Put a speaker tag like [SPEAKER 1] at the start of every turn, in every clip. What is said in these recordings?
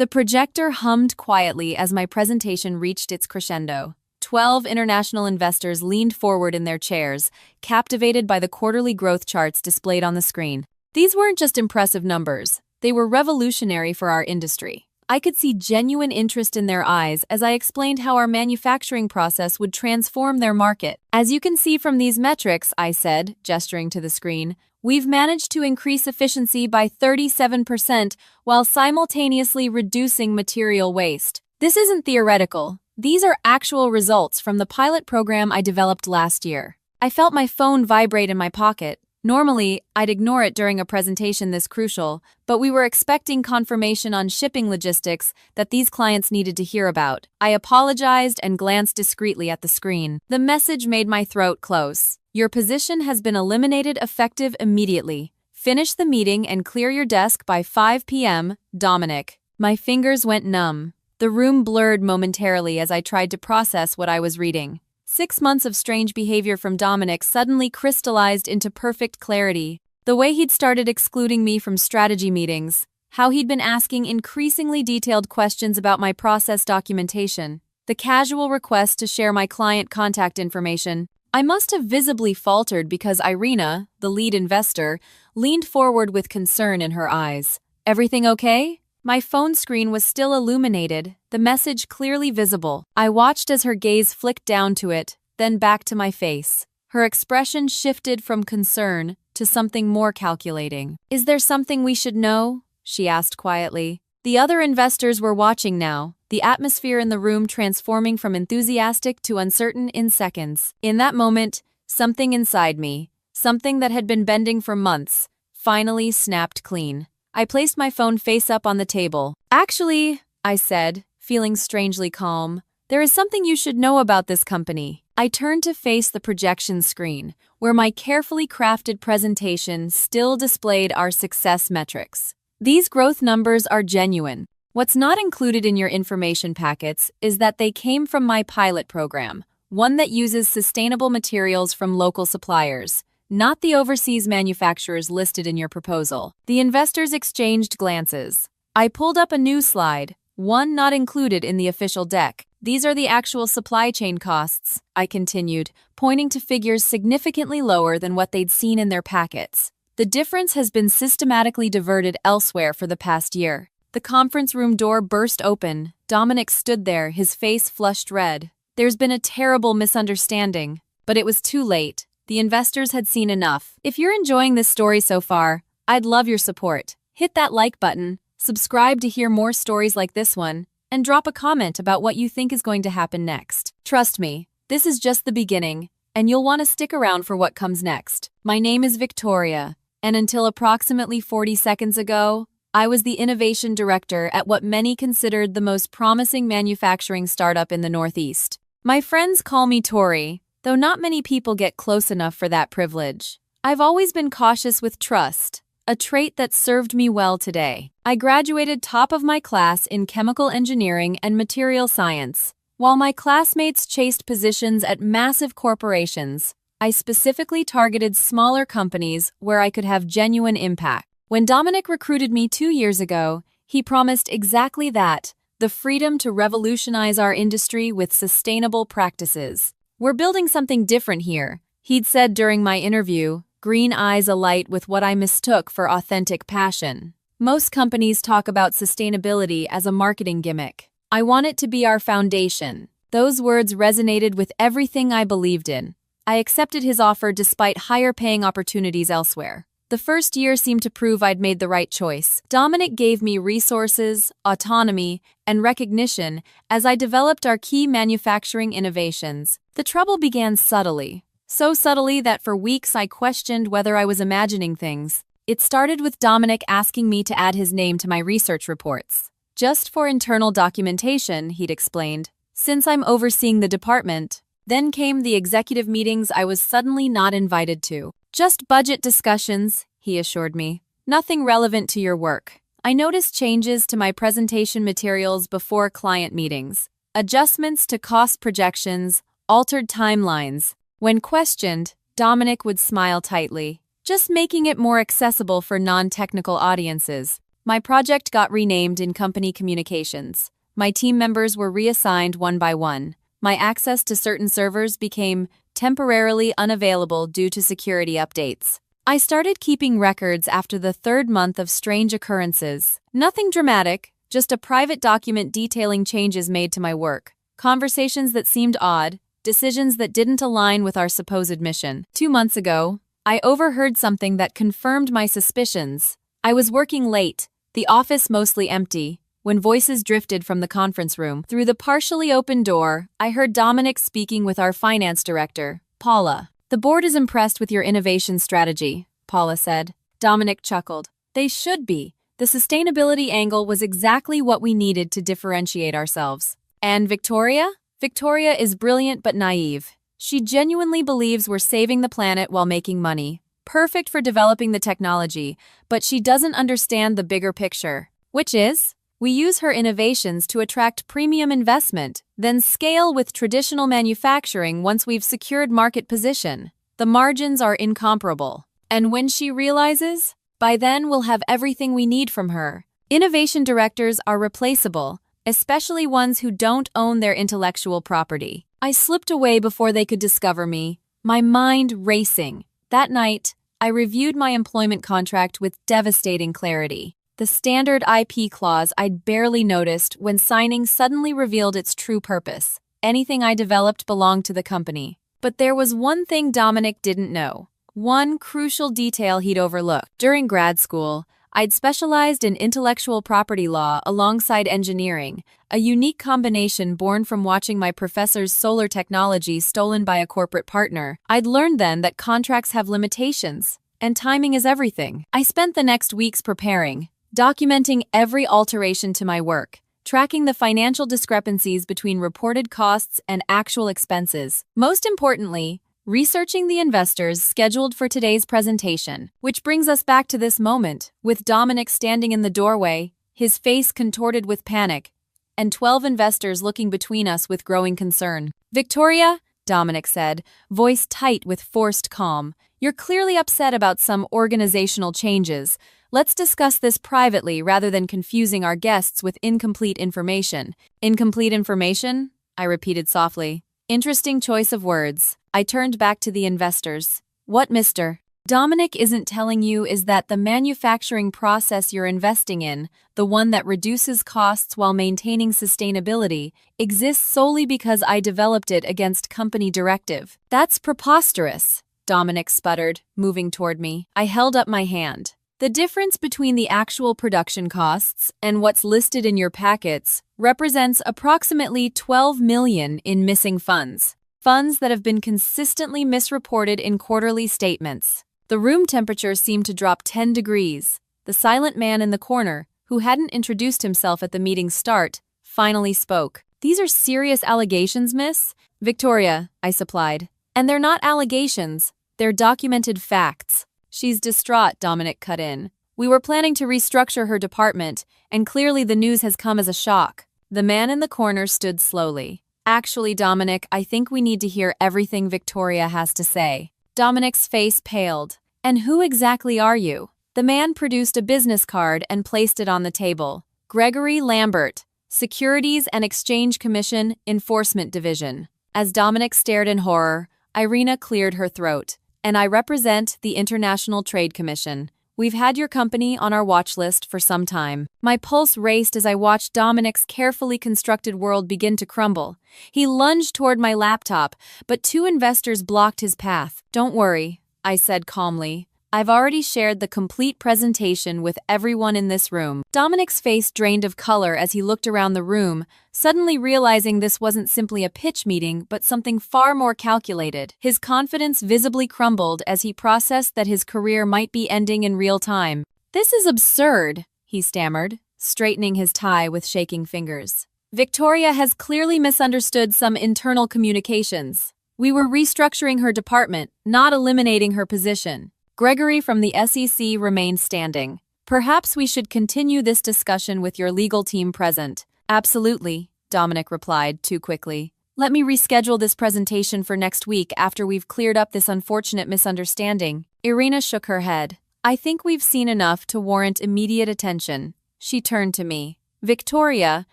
[SPEAKER 1] The projector hummed quietly as my presentation reached its crescendo. 12 international investors leaned forward in their chairs, captivated by the quarterly growth charts displayed on the screen. These weren't just impressive numbers, they were revolutionary for our industry. I could see genuine interest in their eyes as I explained how our manufacturing process would transform their market. As you can see from these metrics, I said, gesturing to the screen, we've managed to increase efficiency by 37% while simultaneously reducing material waste. This isn't theoretical. These are actual results from the pilot program I developed last year. I felt my phone vibrate in my pocket. Normally, I'd ignore it during a presentation this crucial, but we were expecting confirmation on shipping logistics that these clients needed to hear about. I apologized and glanced discreetly at the screen. The message made my throat close. Your position has been eliminated effective immediately. Finish the meeting and clear your desk by 5 p.m., Dominic. My fingers went numb. The room blurred momentarily as I tried to process what I was reading. 6 months of strange behavior from Dominic suddenly crystallized into perfect clarity. The way he'd started excluding me from strategy meetings, how he'd been asking increasingly detailed questions about my process documentation, the casual request to share my client contact information. I must have visibly faltered because Irina, the lead investor, leaned forward with concern in her eyes. Everything okay? My phone screen was still illuminated, the message clearly visible. I watched as her gaze flicked down to it, then back to my face. Her expression shifted from concern to something more calculating. Is there something we should know? She asked quietly. The other investors were watching now, the atmosphere in the room transforming from enthusiastic to uncertain in seconds. In that moment, something inside me, something that had been bending for months, finally snapped clean. I placed my phone face up on the table. Actually, I said, feeling strangely calm, there is something you should know about this company. I turned to face the projection screen, where my carefully crafted presentation still displayed our success metrics. These growth numbers are genuine. What's not included in your information packets is that they came from my pilot program, one that uses sustainable materials from local suppliers, not the overseas manufacturers listed in your proposal. The investors exchanged glances. I pulled up a new slide, one not included in the official deck. These are the actual supply chain costs, I continued, pointing to figures significantly lower than what they'd seen in their packets. The difference has been systematically diverted elsewhere for the past year. The conference room door burst open. Dominic stood there, his face flushed red. There's been a terrible misunderstanding, but it was too late. The investors had seen enough. If you're enjoying this story so far, I'd love your support. Hit that like button, subscribe to hear more stories like this one, and drop a comment about what you think is going to happen next. Trust me, this is just the beginning, and you'll want to stick around for what comes next. My name is Victoria, and until approximately 40 seconds ago, I was the innovation director at what many considered the most promising manufacturing startup in the Northeast. My friends call me Tori, though not many people get close enough for that privilege. I've always been cautious with trust, a trait that served me well today. I graduated top of my class in chemical engineering and material science. While my classmates chased positions at massive corporations, I specifically targeted smaller companies where I could have genuine impact. When Dominic recruited me 2 years ago, he promised exactly that, the freedom to revolutionize our industry with sustainable practices. We're building something different here, he'd said during my interview, green eyes alight with what I mistook for authentic passion. Most companies talk about sustainability as a marketing gimmick. I want it to be our foundation. Those words resonated with everything I believed in. I accepted his offer despite higher-paying opportunities elsewhere. The first year seemed to prove I'd made the right choice. Dominic gave me resources, autonomy, and recognition as I developed our key manufacturing innovations. The trouble began subtly. So subtly that for weeks I questioned whether I was imagining things. It started with Dominic asking me to add his name to my research reports. Just for internal documentation, he'd explained, since I'm overseeing the department. Then came the executive meetings I was suddenly not invited to. Just budget discussions, he assured me. Nothing relevant to your work. I noticed changes to my presentation materials before client meetings. Adjustments to cost projections, altered timelines. When questioned, Dominic would smile tightly, just making it more accessible for non-technical audiences. My project got renamed in company communications. My team members were reassigned one by one. My access to certain servers became temporarily unavailable due to security updates. I started keeping records after the third month of strange occurrences. Nothing dramatic, just a private document detailing changes made to my work, conversations that seemed odd, decisions that didn't align with our supposed mission. 2 months ago, I overheard something that confirmed my suspicions. I was working late, the office mostly empty, when voices drifted from the conference room. Through the partially open door, I heard Dominic speaking with our finance director, Paula. "The board is impressed with your innovation strategy," Paula said. Dominic chuckled. "They should be. The sustainability angle was exactly what we needed to differentiate ourselves." "And Victoria?" "Victoria is brilliant but naive. She genuinely believes we're saving the planet while making money. Perfect for developing the technology, but she doesn't understand the bigger picture." "Which is?" "We use her innovations to attract premium investment, then scale with traditional manufacturing once we've secured market position. The margins are incomparable. And when she realizes, by then we'll have everything we need from her." Innovation directors are replaceable, especially ones who don't own their intellectual property. I slipped away before they could discover me, my mind racing. That night, I reviewed my employment contract with devastating clarity. The standard IP clause I'd barely noticed when signing suddenly revealed its true purpose. Anything I developed belonged to the company. But there was one thing Dominic didn't know. One crucial detail he'd overlooked. During grad school, I'd specialized in intellectual property law alongside engineering, a unique combination born from watching my professor's solar technology stolen by a corporate partner. I'd learned then that contracts have limitations, and timing is everything. I spent the next weeks preparing, documenting every alteration to my work, tracking the financial discrepancies between reported costs and actual expenses. Most importantly, researching the investors scheduled for today's presentation. Which brings us back to this moment, with Dominic standing in the doorway, his face contorted with panic, and 12 investors looking between us with growing concern. "Victoria," Dominic said, voice tight with forced calm, "you're clearly upset about some organizational changes. Let's discuss this privately rather than confusing our guests with incomplete information." "Incomplete information?" I repeated softly. Interesting choice of words. I turned back to the investors. "What, Mr. Dominic isn't telling you is that the manufacturing process you're investing in, the one that reduces costs while maintaining sustainability, exists solely because I developed it against company directive." "That's preposterous," Dominic sputtered, moving toward me. I held up my hand. "The difference between the actual production costs and what's listed in your packets represents approximately $12 million in missing funds. Funds that have been consistently misreported in quarterly statements." The room temperature seemed to drop 10 degrees. The silent man in the corner, who hadn't introduced himself at the meeting's start, finally spoke. "These are serious allegations, miss?" "Victoria," I supplied. "And they're not allegations, they're documented facts." "She's distraught," Dominic cut in. "We were planning to restructure her department, and clearly the news has come as a shock." The man in the corner stood slowly. "Actually, Dominic, I think we need to hear everything Victoria has to say." Dominic's face paled. "And who exactly are you?" The man produced a business card and placed it on the table. "Gregory Lambert, Securities and Exchange Commission, Enforcement Division." As Dominic stared in horror, Irina cleared her throat. "And I represent the International Trade Commission. We've had your company on our watch list for some time." My pulse raced as I watched Dominic's carefully constructed world begin to crumble. He lunged toward my laptop, but 2 investors blocked his path. "Don't worry," I said calmly. "I've already shared the complete presentation with everyone in this room." Dominic's face drained of color as he looked around the room, suddenly realizing this wasn't simply a pitch meeting but something far more calculated. His confidence visibly crumbled as he processed that his career might be ending in real time. "This is absurd," he stammered, straightening his tie with shaking fingers. "Victoria has clearly misunderstood some internal communications. We were restructuring her department, not eliminating her position." Gregory from the SEC remained standing. "Perhaps we should continue this discussion with your legal team present." "Absolutely," Dominic replied too quickly. "Let me reschedule this presentation for next week after we've cleared up this unfortunate misunderstanding." Irina shook her head. "I think we've seen enough to warrant immediate attention. She turned to me. Victoria,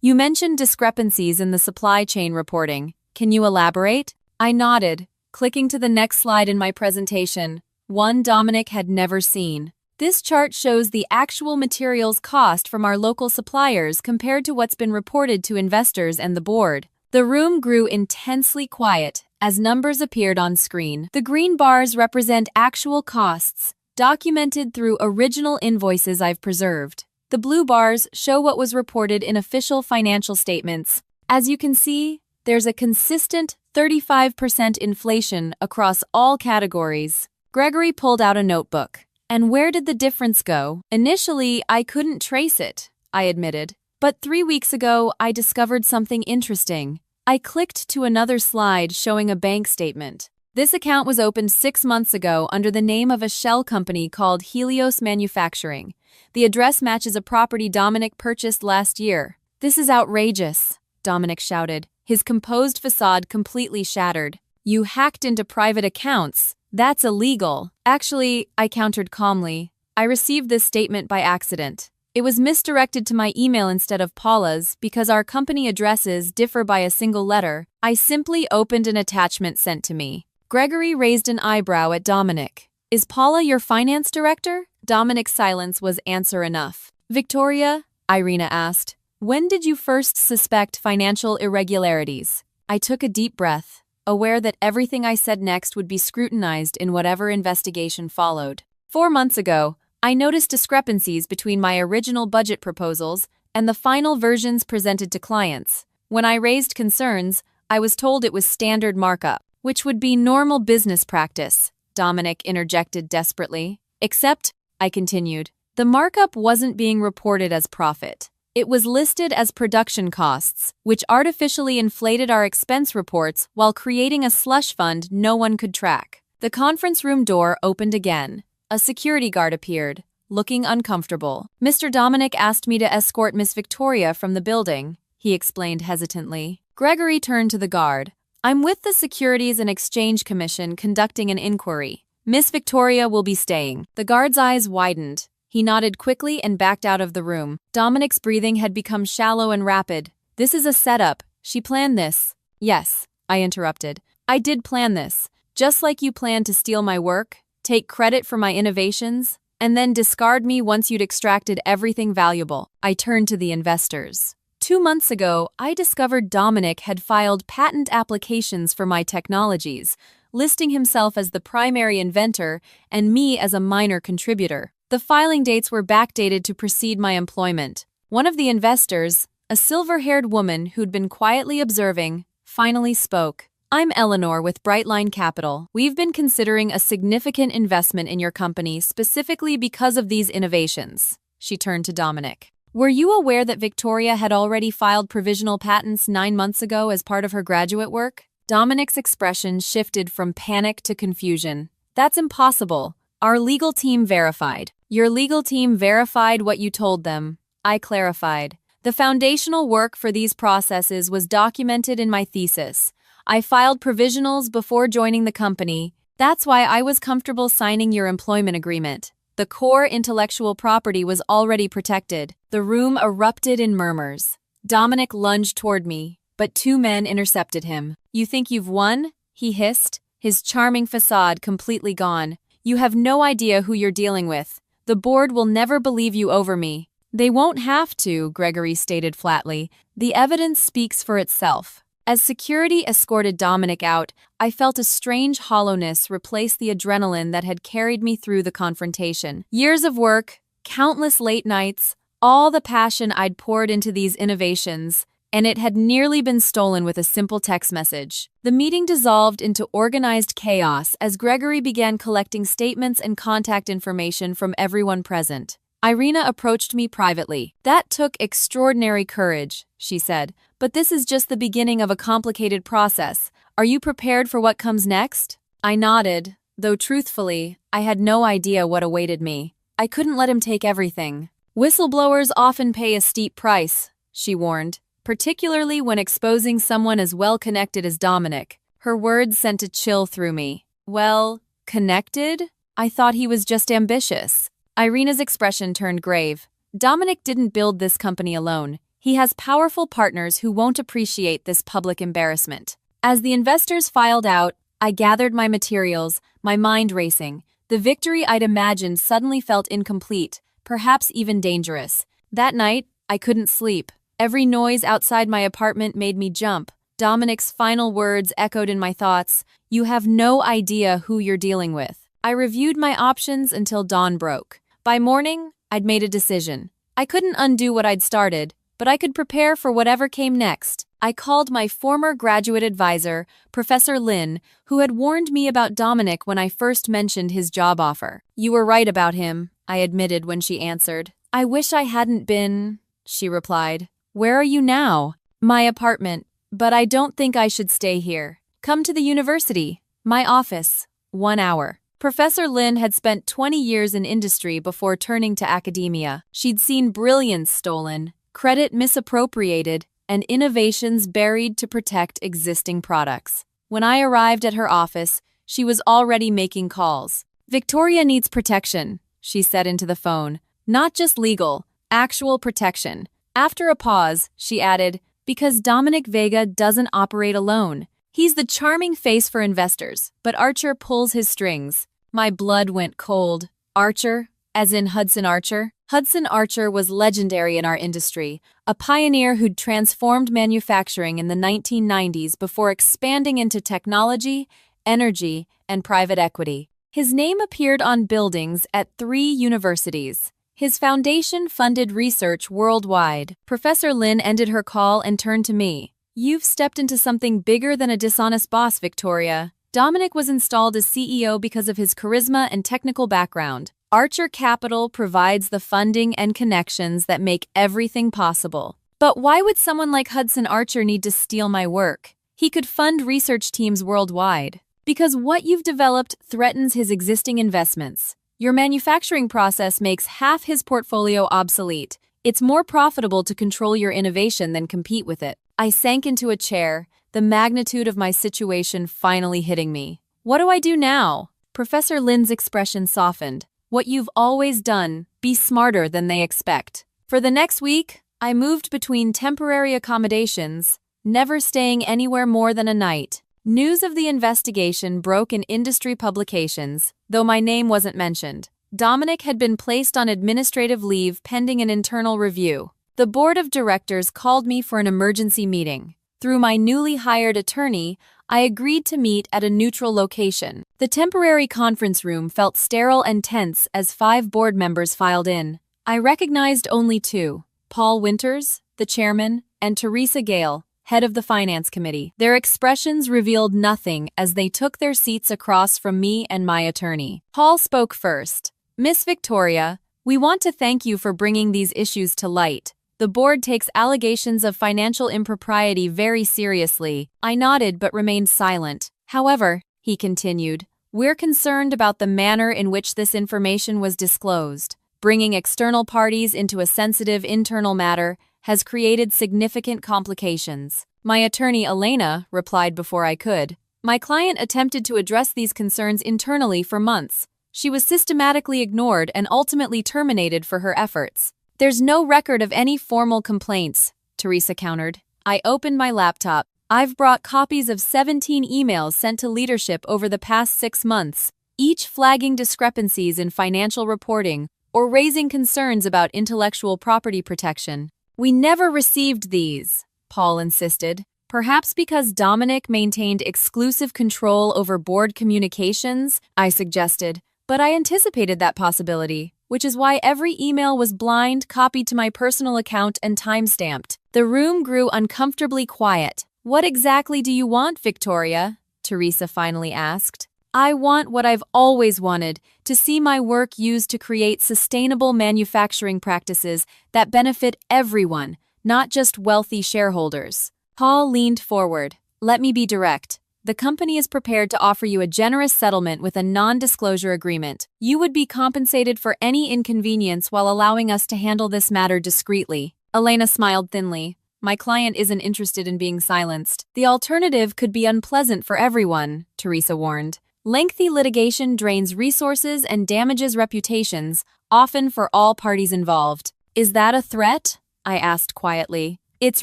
[SPEAKER 1] you mentioned discrepancies in the supply chain reporting. Can you elaborate? I nodded, clicking to the next slide in my presentation, one Dominic had never seen. This chart shows the actual materials cost from our local suppliers compared to what's been reported to investors and the board. The room grew intensely quiet as numbers appeared on screen. The green bars represent actual costs, documented through original invoices I've preserved. The blue bars show what was reported in official financial statements. As you can see, there's a consistent 35% inflation across all categories. Gregory pulled out a notebook. And where did the difference go? Initially, I couldn't trace it, I admitted. But 3 weeks ago, I discovered something interesting. I clicked to another slide showing a bank statement. This account was opened 6 months ago under the name of a shell company called Helios Manufacturing. The address matches a property Dominic purchased last year. This is outrageous, Dominic shouted, his composed facade completely shattered. You hacked into private accounts. That's illegal. Actually, I countered calmly. I received this statement by accident. It was misdirected to my email instead of Paula's because our company addresses differ by a single letter. I simply opened an attachment sent to me. Gregory raised an eyebrow at Dominic. Is Paula your finance director? Dominic's silence was answer enough. Victoria, Irina asked, when did you first suspect financial irregularities? I took a deep breath, aware that everything I said next would be scrutinized in whatever investigation followed. 4 months ago, I noticed discrepancies between my original budget proposals and the final versions presented to clients. When I raised concerns, I was told it was standard markup, which would be normal business practice, Dominic interjected desperately. Except, I continued, the markup wasn't being reported as profit. It was listed as production costs, which artificially inflated our expense reports while creating a slush fund no one could track. The conference room door opened again. A security guard appeared, looking uncomfortable. Mr. Dominic asked me to escort Miss Victoria from the building, he explained hesitantly. Gregory turned to the guard. I'm with the Securities and Exchange Commission conducting an inquiry. Miss Victoria will be staying. The guard's eyes widened. He nodded quickly and backed out of the room. Dominic's breathing had become shallow and rapid. This is a setup. She planned this. Yes, I interrupted. I did plan this. Just like you planned to steal my work, take credit for my innovations, and then discard me once you'd extracted everything valuable. I turned to the investors. 2 months ago, I discovered Dominic had filed patent applications for my technologies, listing himself as the primary inventor and me as a minor contributor. The filing dates were backdated to precede my employment. One of the investors, a silver-haired woman who'd been quietly observing, finally spoke. I'm Eleanor with Brightline Capital. We've been considering a significant investment in your company specifically because of these innovations. She turned to Dominic. Were you aware that Victoria had already filed provisional patents 9 months ago as part of her graduate work? Dominic's expression shifted from panic to confusion. That's impossible. Our legal team verified. Your legal team verified what you told them. I clarified. The foundational work for these processes was documented in my thesis. I filed provisionals before joining the company. That's why I was comfortable signing your employment agreement. The core intellectual property was already protected. The room erupted in murmurs. Dominic lunged toward me, but 2 men intercepted him. You think you've won? He hissed, his charming facade completely gone. You have no idea who you're dealing with. The board will never believe you over me. They won't have to, Gregory stated flatly. The evidence speaks for itself. As security escorted Dominic out, I felt a strange hollowness replace the adrenaline that had carried me through the confrontation. Years of work, countless late nights, all the passion I'd poured into these innovations, and it had nearly been stolen with a simple text message. The meeting dissolved into organized chaos as Gregory began collecting statements and contact information from everyone present. Irina approached me privately. That took extraordinary courage, she said, but this is just the beginning of a complicated process. Are you prepared for what comes next? I nodded, though truthfully, I had no idea what awaited me. I couldn't let him take everything. Whistleblowers often pay a steep price, she warned, particularly when exposing someone as well-connected as Dominic. Her words sent a chill through me. Well, connected? I thought he was just ambitious. Irina's expression turned grave. Dominic didn't build this company alone. He has powerful partners who won't appreciate this public embarrassment. As the investors filed out, I gathered my materials, my mind racing. The victory I'd imagined suddenly felt incomplete, perhaps even dangerous. That night, I couldn't sleep. Every noise outside my apartment made me jump. Dominic's final words echoed in my thoughts. "You have no idea who you're dealing with." I reviewed my options until dawn broke. By morning, I'd made a decision. I couldn't undo what I'd started, but I could prepare for whatever came next. I called my former graduate advisor, Professor Lin, who had warned me about Dominic when I first mentioned his job offer. "You were right about him," I admitted when she answered. "I wish I hadn't been," she replied. "Where are you now?" "My apartment, but I don't think I should stay here. Come to the university. My office. 1 hour." Professor Lin had spent 20 years in industry before turning to academia. She'd seen brilliance stolen, credit misappropriated, and innovations buried to protect existing products. When I arrived at her office, she was already making calls. "Victoria needs protection," she said into the phone. "Not just legal, actual protection." After a pause, she added, "Because Dominic Vega doesn't operate alone. He's the charming face for investors, but Archer pulls his strings." My blood went cold. Archer? As in Hudson Archer? Hudson Archer was legendary in our industry, a pioneer who'd transformed manufacturing in the 1990s before expanding into technology, energy, and private equity. His name appeared on buildings at 3 universities. His foundation funded research worldwide. Professor Lin ended her call and turned to me. "You've stepped into something bigger than a dishonest boss, Victoria." Dominic was installed as CEO because of his charisma and technical background. Archer Capital provides the funding and connections that make everything possible. But why would someone like Hudson Archer need to steal my work? He could fund research teams worldwide. Because what you've developed threatens his existing investments. Your manufacturing process makes half his portfolio obsolete. It's more profitable to control your innovation than compete with it. I sank into a chair, the magnitude of my situation finally hitting me. "What do I do now?" Professor Lin's expression softened. "What you've always done, be smarter than they expect." For the next week, I moved between temporary accommodations, never staying anywhere more than a night. News of the investigation broke in industry publications, though my name wasn't mentioned. Dominic had been placed on administrative leave pending an internal review. The board of directors called me for an emergency meeting. Through my newly hired attorney, I agreed to meet at a neutral location. The temporary conference room felt sterile and tense as 5 board members filed in. I recognized only 2, Paul Winters, the chairman, and Teresa Gale, head of the finance committee. Their expressions revealed nothing as they took their seats across from me and my attorney. Paul spoke first. "Miss Victoria, we want to thank you for bringing these issues to light. The board takes allegations of financial impropriety very seriously." I nodded but remained silent. "However," he continued, "we're concerned about the manner in which this information was disclosed. Bringing external parties into a sensitive internal matter has created significant complications." My attorney, Elena, replied before I could. "My client attempted to address these concerns internally for months. She was systematically ignored and ultimately terminated for her efforts." "There's no record of any formal complaints," Teresa countered. I opened my laptop. "I've brought copies of 17 emails sent to leadership over the past 6 months, each flagging discrepancies in financial reporting or raising concerns about intellectual property protection." "We never received these," Paul insisted. "Perhaps because Dominic maintained exclusive control over board communications," I suggested. But I anticipated that possibility, which is why every email was blind copied to my personal account and time-stamped. The room grew uncomfortably quiet. "What exactly do you want, Victoria?" Teresa finally asked. "I want what I've always wanted, to see my work used to create sustainable manufacturing practices that benefit everyone, not just wealthy shareholders." Paul leaned forward. "Let me be direct. The company is prepared to offer you a generous settlement with a non-disclosure agreement. You would be compensated for any inconvenience while allowing us to handle this matter discreetly." Elena smiled thinly. "My client isn't interested in being silenced. The alternative could be unpleasant for everyone," Teresa warned. "Lengthy litigation drains resources and damages reputations, often for all parties involved." Is that a threat? I asked quietly. It's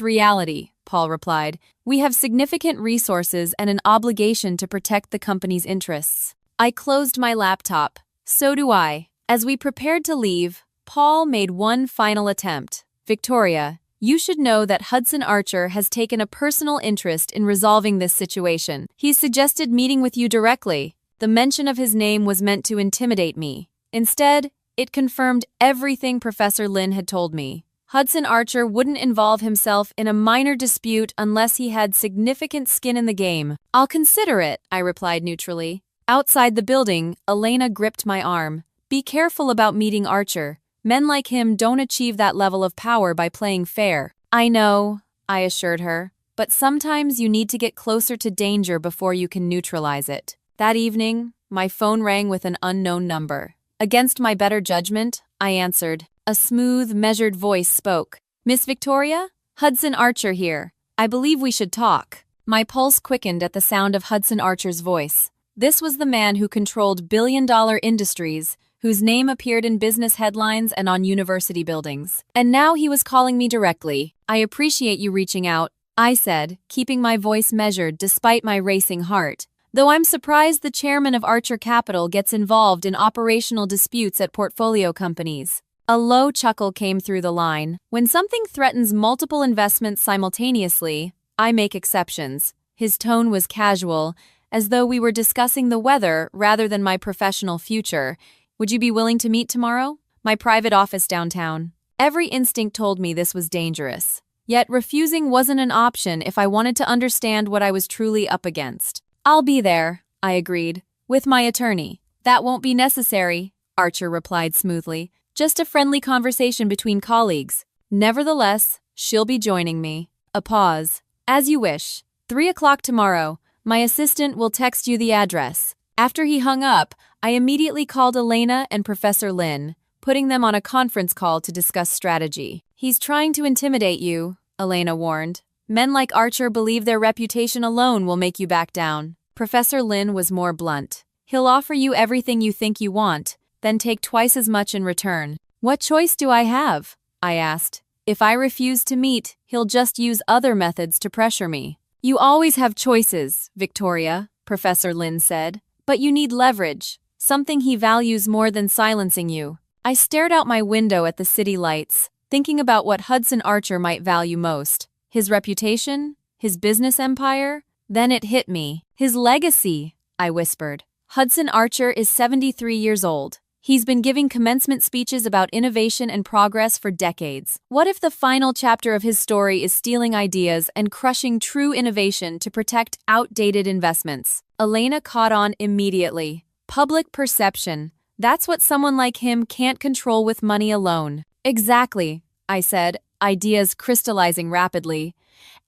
[SPEAKER 1] reality, Paul replied. We have significant resources and an obligation to protect the company's interests. I closed my laptop. So do I. As we prepared to leave, Paul made one final attempt. Victoria, you should know that Hudson Archer has taken a personal interest in resolving this situation. He suggested meeting with you directly. The mention of his name was meant to intimidate me. Instead, it confirmed everything Professor Lin had told me. Hudson Archer wouldn't involve himself in a minor dispute unless he had significant skin in the game. I'll consider it, I replied neutrally. Outside the building, Elena gripped my arm. Be careful about meeting Archer. Men like him don't achieve that level of power by playing fair. I know, I assured her, but sometimes you need to get closer to danger before you can neutralize it. That evening, my phone rang with an unknown number. Against my better judgment, I answered. A smooth, measured voice spoke. Miss Victoria? Hudson Archer here. I believe we should talk. My pulse quickened at the sound of Hudson Archer's voice. This was the man who controlled billion-dollar industries, whose name appeared in business headlines and on university buildings. And now he was calling me directly. I appreciate you reaching out, I said, keeping my voice measured despite my racing heart. Though I'm surprised the chairman of Archer Capital gets involved in operational disputes at portfolio companies. A low chuckle came through the line. When something threatens multiple investments simultaneously, I make exceptions. His tone was casual, as though we were discussing the weather rather than my professional future. Would you be willing to meet tomorrow? My private office downtown. Every instinct told me this was dangerous. Yet refusing wasn't an option if I wanted to understand what I was truly up against. I'll be there, I agreed, with my attorney. That won't be necessary, Archer replied smoothly. Just a friendly conversation between colleagues. Nevertheless, she'll be joining me. A pause. As you wish. 3 o'clock tomorrow. My assistant will text you the address. After he hung up, I immediately called Elena and Professor Lin, putting them on a conference call to discuss strategy. He's trying to intimidate you, Elena warned. Men like Archer believe their reputation alone will make you back down. Professor Lin was more blunt. He'll offer you everything you think you want, then take twice as much in return. What choice do I have? I asked. If I refuse to meet, he'll just use other methods to pressure me. You always have choices, Victoria, Professor Lin said. But you need leverage, something he values more than silencing you. I stared out my window at the city lights, thinking about what Hudson Archer might value most. His reputation? His business empire? Then it hit me. His legacy, I whispered. Hudson Archer is 73 years old. He's been giving commencement speeches about innovation and progress for decades. What if the final chapter of his story is stealing ideas and crushing true innovation to protect outdated investments? Elena caught on immediately. Public perception. That's what someone like him can't control with money alone. Exactly, I said, ideas crystallizing rapidly.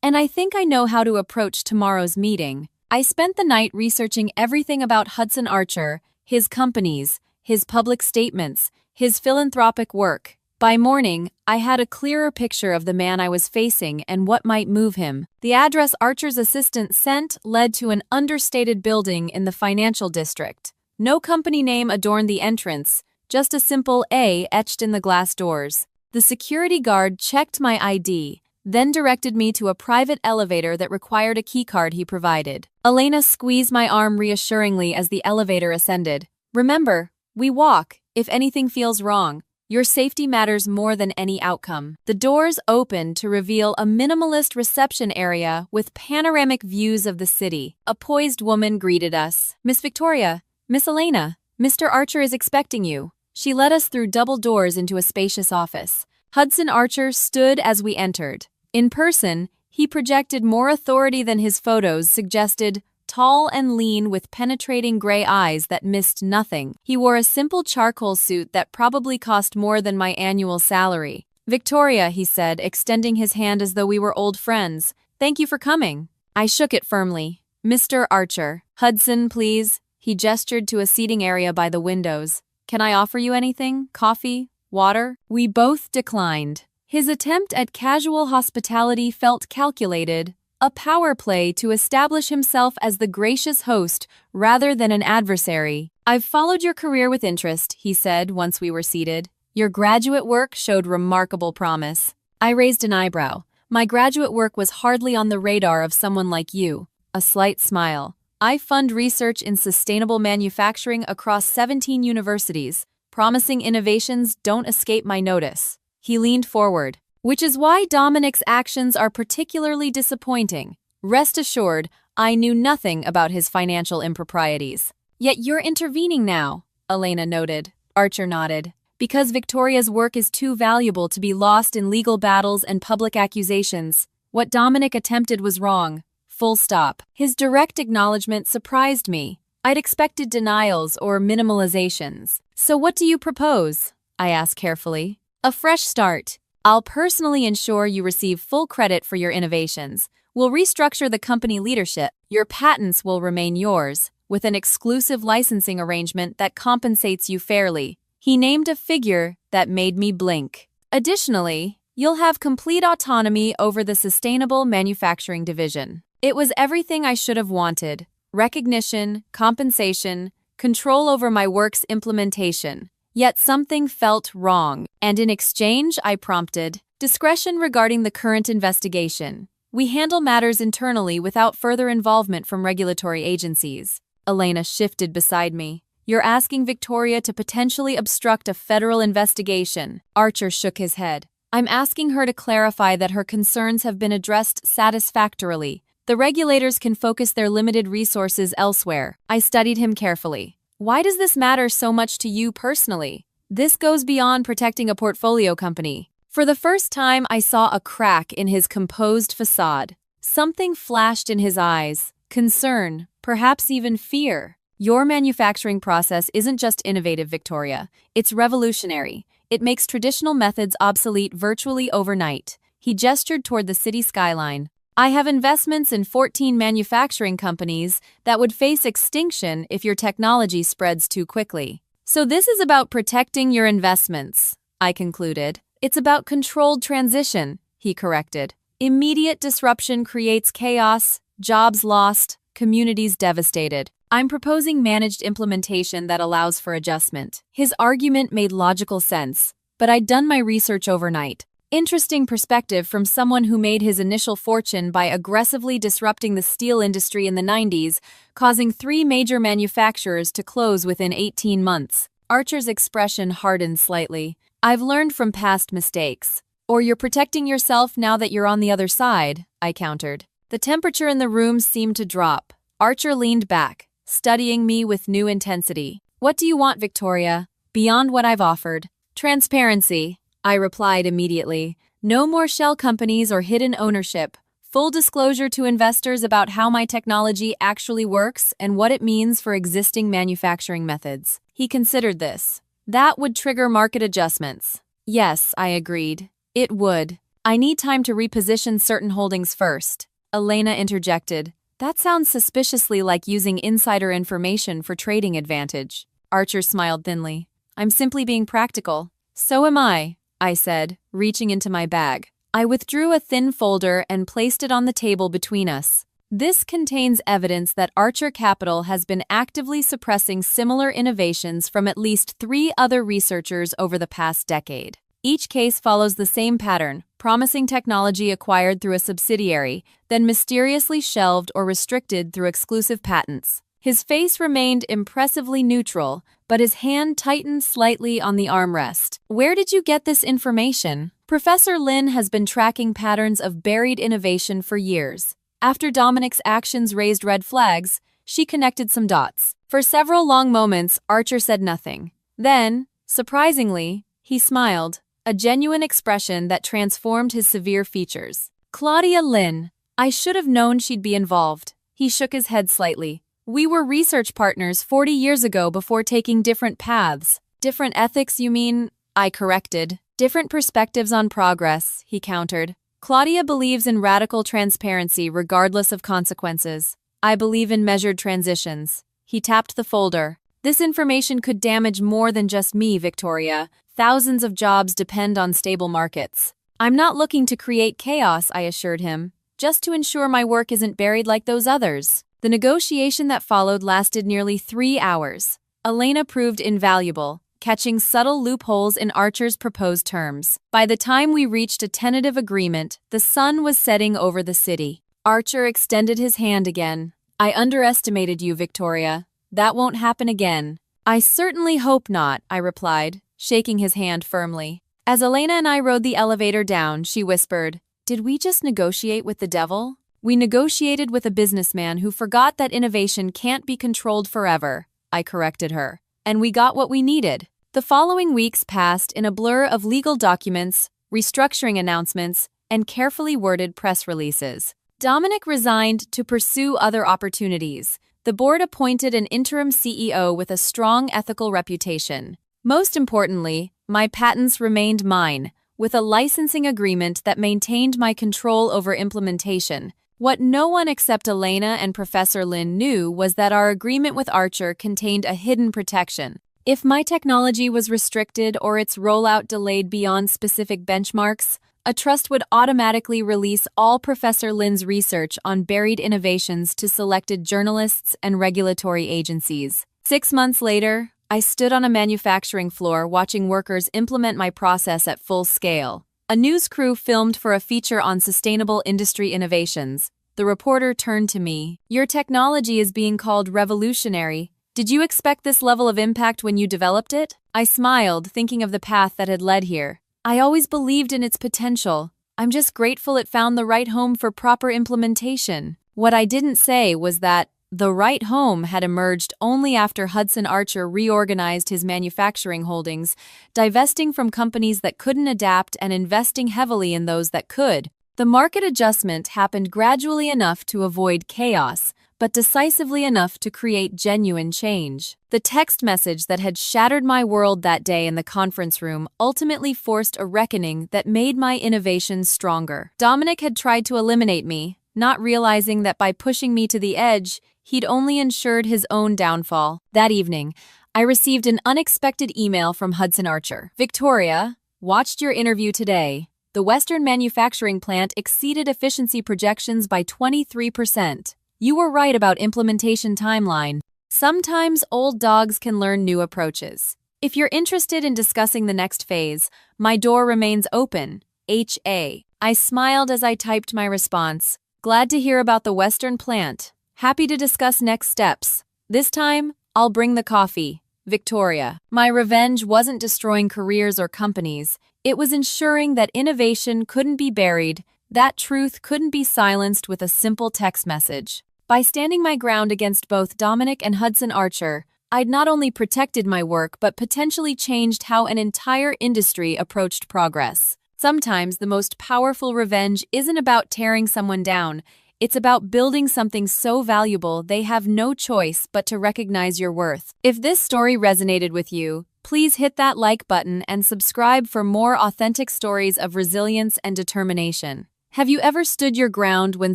[SPEAKER 1] And I think I know how to approach tomorrow's meeting. I spent the night researching everything about Hudson Archer, his companies, his public statements, his philanthropic work. By morning, I had a clearer picture of the man I was facing and what might move him. The address Archer's assistant sent led to an understated building in the financial district. No company name adorned the entrance, just a simple A etched in the glass doors. The security guard checked my ID, then directed me to a private elevator that required a keycard he provided. Elena squeezed my arm reassuringly as the elevator ascended. Remember, we walk, if anything feels wrong. Your safety matters more than any outcome. The doors opened to reveal a minimalist reception area with panoramic views of the city. A poised woman greeted us. Miss Victoria, Miss Elena, Mr. Archer is expecting you. She led us through double doors into a spacious office. Hudson Archer stood as we entered. In person, he projected more authority than his photos suggested. Tall and lean with penetrating gray eyes that missed nothing. He wore a simple charcoal suit that probably cost more than my annual salary. Victoria, he said, extending his hand as though we were old friends. Thank you for coming. I shook it firmly. Mr. Archer. Hudson, please. He gestured to a seating area by the windows. Can I offer you anything? Coffee? Water? We both declined. His attempt at casual hospitality felt calculated. A power play to establish himself as the gracious host rather than an adversary. I've followed your career with interest, he said once we were seated. Your graduate work showed remarkable promise. I raised an eyebrow. My graduate work was hardly on the radar of someone like you. A slight smile. I fund research in sustainable manufacturing across 17 universities. Promising innovations don't escape my notice. He leaned forward. Which is why Dominic's actions are particularly disappointing. Rest assured, I knew nothing about his financial improprieties. Yet you're intervening now, Elena noted. Archer nodded. Because Victoria's work is too valuable to be lost in legal battles and public accusations. What Dominic attempted was wrong. Full stop. His direct acknowledgement surprised me. I'd expected denials or minimalizations. So what do you propose? I asked carefully. A fresh start. I'll personally ensure you receive full credit for your innovations. We'll restructure the company leadership. Your patents will remain yours, with an exclusive licensing arrangement that compensates you fairly. He named a figure that made me blink. Additionally, you'll have complete autonomy over the sustainable manufacturing division. It was everything I should have wanted. Recognition, compensation, control over my work's implementation. Yet something felt wrong, and in exchange I prompted discretion regarding the current investigation. We handle matters internally without further involvement from regulatory agencies. Elena shifted beside me. You're asking Victoria to potentially obstruct a federal investigation. Archer shook his head. I'm asking her to clarify that her concerns have been addressed satisfactorily. The regulators can focus their limited resources elsewhere. I studied him carefully. Why does this matter so much to you personally? This goes beyond protecting a portfolio company. For the first time, I saw a crack in his composed facade. Something flashed in his eyes. Concern, perhaps even fear. Your manufacturing process isn't just innovative, Victoria. It's revolutionary. It makes traditional methods obsolete virtually overnight. He gestured toward the city skyline. I have investments in 14 manufacturing companies that would face extinction if your technology spreads too quickly. So this is about protecting your investments, I concluded. It's about controlled transition, he corrected. Immediate disruption creates chaos, jobs lost, communities devastated. I'm proposing managed implementation that allows for adjustment. His argument made logical sense, but I'd done my research overnight. Interesting perspective from someone who made his initial fortune by aggressively disrupting the steel industry in the 90s, causing 3 major manufacturers to close within 18 months. Archer's expression hardened slightly. I've learned from past mistakes. Or you're protecting yourself now that you're on the other side, I countered. The temperature in the room seemed to drop. Archer leaned back, studying me with new intensity. What do you want, Victoria? Beyond what I've offered. Transparency. I replied immediately. No more shell companies or hidden ownership. Full disclosure to investors about how my technology actually works and what it means for existing manufacturing methods. He considered this. That would trigger market adjustments. Yes, I agreed. It would. I need time to reposition certain holdings first. Elena interjected. That sounds suspiciously like using insider information for trading advantage. Archer smiled thinly. I'm simply being practical. So am I said, reaching into my bag. I withdrew a thin folder and placed it on the table between us. This contains evidence that Archer Capital has been actively suppressing similar innovations from at least 3 other researchers over the past decade. Each case follows the same pattern, promising technology acquired through a subsidiary, then mysteriously shelved or restricted through exclusive patents. His face remained impressively neutral, but his hand tightened slightly on the armrest. Where did you get this information? Professor Lin has been tracking patterns of buried innovation for years. After Dominic's actions raised red flags, she connected some dots. For several long moments, Archer said nothing. Then, surprisingly, he smiled, a genuine expression that transformed his severe features. Claudia Lin. I should have known she'd be involved. He shook his head slightly. We were research partners 40 years ago before taking different paths. Different ethics, you mean? I corrected. Different perspectives on progress, he countered. Claudia believes in radical transparency regardless of consequences. I believe in measured transitions. He tapped the folder. This information could damage more than just me, Victoria. Thousands of jobs depend on stable markets. I'm not looking to create chaos, I assured him, just to ensure my work isn't buried like those others. The negotiation that followed lasted nearly 3 hours. Elena proved invaluable, catching subtle loopholes in Archer's proposed terms. By the time we reached a tentative agreement, the sun was setting over the city. Archer extended his hand again. "I underestimated you, Victoria. That won't happen again." "I certainly hope not," I replied, shaking his hand firmly. As Elena and I rode the elevator down, she whispered, "Did we just negotiate with the devil?" "We negotiated with a businessman who forgot that innovation can't be controlled forever," I corrected her. "And we got what we needed." The following weeks passed in a blur of legal documents, restructuring announcements, and carefully worded press releases. Dominic resigned to pursue other opportunities. The board appointed an interim CEO with a strong ethical reputation. Most importantly, my patents remained mine, with a licensing agreement that maintained my control over implementation. What no one except Elena and Professor Lin knew was that our agreement with Archer contained a hidden protection. If my technology was restricted or its rollout delayed beyond specific benchmarks, a trust would automatically release all Professor Lin's research on buried innovations to selected journalists and regulatory agencies. 6 months later, I stood on a manufacturing floor watching workers implement my process at full scale. A news crew filmed for a feature on sustainable industry innovations. The reporter turned to me. "Your technology is being called revolutionary. Did you expect this level of impact when you developed it?" I smiled, thinking of the path that had led here. "I always believed in its potential. I'm just grateful it found the right home for proper implementation." What I didn't say was that the right home had emerged only after Hudson Archer reorganized his manufacturing holdings, divesting from companies that couldn't adapt and investing heavily in those that could. The market adjustment happened gradually enough to avoid chaos, but decisively enough to create genuine change. The text message that had shattered my world that day in the conference room ultimately forced a reckoning that made my innovations stronger. Dominic had tried to eliminate me, not realizing that by pushing me to the edge, he'd only ensured his own downfall. That evening, I received an unexpected email from Hudson Archer. "Victoria, watched your interview today. The Western manufacturing plant exceeded efficiency projections by 23%. You were right about implementation timeline. Sometimes old dogs can learn new approaches. If you're interested in discussing the next phase, my door remains open. H.A." I smiled as I typed my response. "Glad to hear about the Western plant. Happy to discuss next steps. This time, I'll bring the coffee. Victoria." My revenge wasn't destroying careers or companies. It was ensuring that innovation couldn't be buried, that truth couldn't be silenced with a simple text message. By standing my ground against both Dominic and Hudson Archer, I'd not only protected my work but potentially changed how an entire industry approached progress. Sometimes the most powerful revenge isn't about tearing someone down. It's about building something so valuable they have no choice but to recognize your worth. If this story resonated with you, please hit that like button and subscribe for more authentic stories of resilience and determination. Have you ever stood your ground when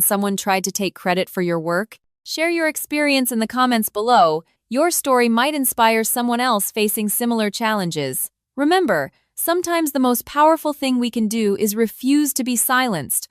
[SPEAKER 1] someone tried to take credit for your work? Share your experience in the comments below. Your story might inspire someone else facing similar challenges. Remember, sometimes the most powerful thing we can do is refuse to be silenced.